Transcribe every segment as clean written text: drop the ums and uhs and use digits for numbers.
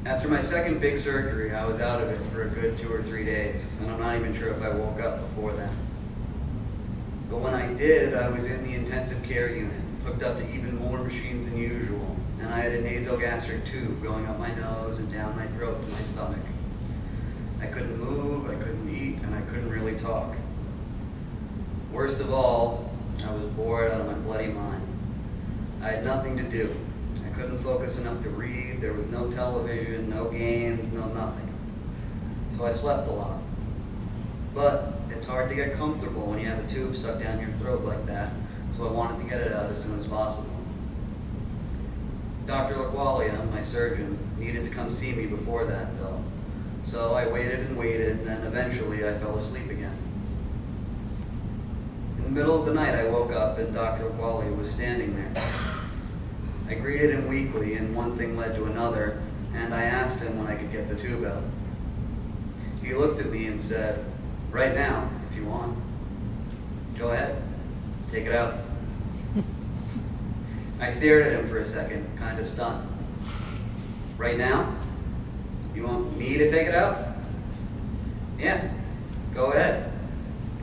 After my second big surgery, I was out of it for a good 2 or 3 days, and I'm not even sure if I woke up before then. But when I did, I was in the intensive care unit, hooked up to even more machines than usual, and I had a nasogastric tube going up my nose and down my throat to my stomach. I couldn't move, I couldn't eat, and I couldn't really talk. Worst of all, I was bored out of my bloody mind. I had nothing to do. I couldn't focus enough to read, there was no television, no games, no nothing. So I slept a lot. But it's hard to get comfortable when you have a tube stuck down your throat like that, so I wanted to get it out as soon as possible. Dr. LaQualia, my surgeon, needed to come see me before that, though. So I waited and waited, and then eventually I fell asleep again. In the middle of the night, I woke up and Dr. LaQualia was standing there. I greeted him weakly, and one thing led to another, and I asked him when I could get the tube out. He looked at me and said, "Right now, if you want. Go ahead, take it out." I stared at him for a second, kind of stunned. "Right now? You want me to take it out?" "Yeah, go ahead.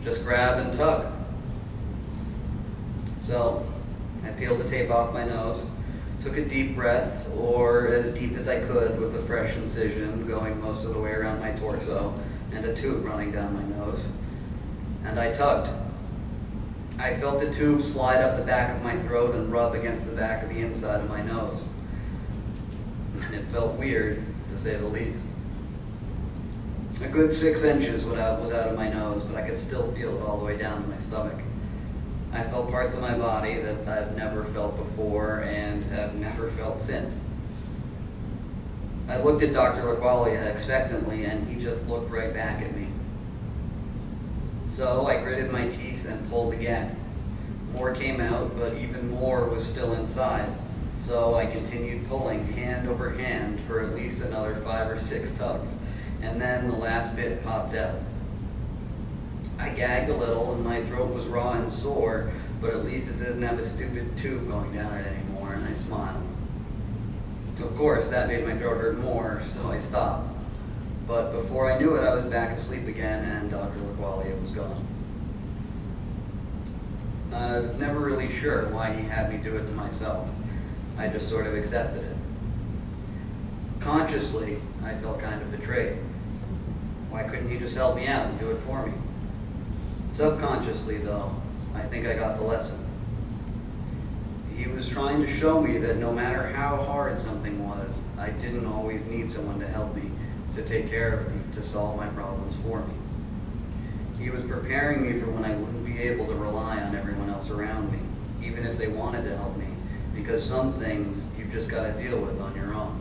Just grab and tug." So I peeled the tape off my nose, took a deep breath, or as deep as I could with a fresh incision going most of the way around my torso and a tube running down my nose, and I tugged. I felt the tube slide up the back of my throat and rub against the back of the inside of my nose. And it felt weird, to say the least. A good 6 inches was out of my nose, but I could still feel it all the way down to my stomach. I felt parts of my body that I've never felt before and have never felt since. I looked at Dr. LaQualia expectantly, and he just looked right back at me. So I gritted my teeth and pulled again. More came out, but even more was still inside. So I continued pulling hand over hand for at least another 5 or 6 tugs, and then the last bit popped out. I gagged a little and my throat was raw and sore, but at least it didn't have a stupid tube going down it anymore, and I smiled. Of course, that made my throat hurt more, so I stopped. But before I knew it, I was back asleep again, and Dr. LaQualia was gone. I was never really sure why he had me do it to myself. I just sort of accepted it. Consciously, I felt kind of betrayed. Why couldn't he just help me out and do it for me? Subconsciously, though, I think I got the lesson. He was trying to show me that no matter how hard something was, I didn't always need someone to help me, to take care of me, to solve my problems for me. He was preparing me for when I wouldn't be able to rely on everyone else around me, even if they wanted to help me, because some things you've just got to deal with on your own.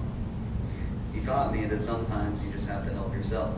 He taught me that sometimes you just have to help yourself.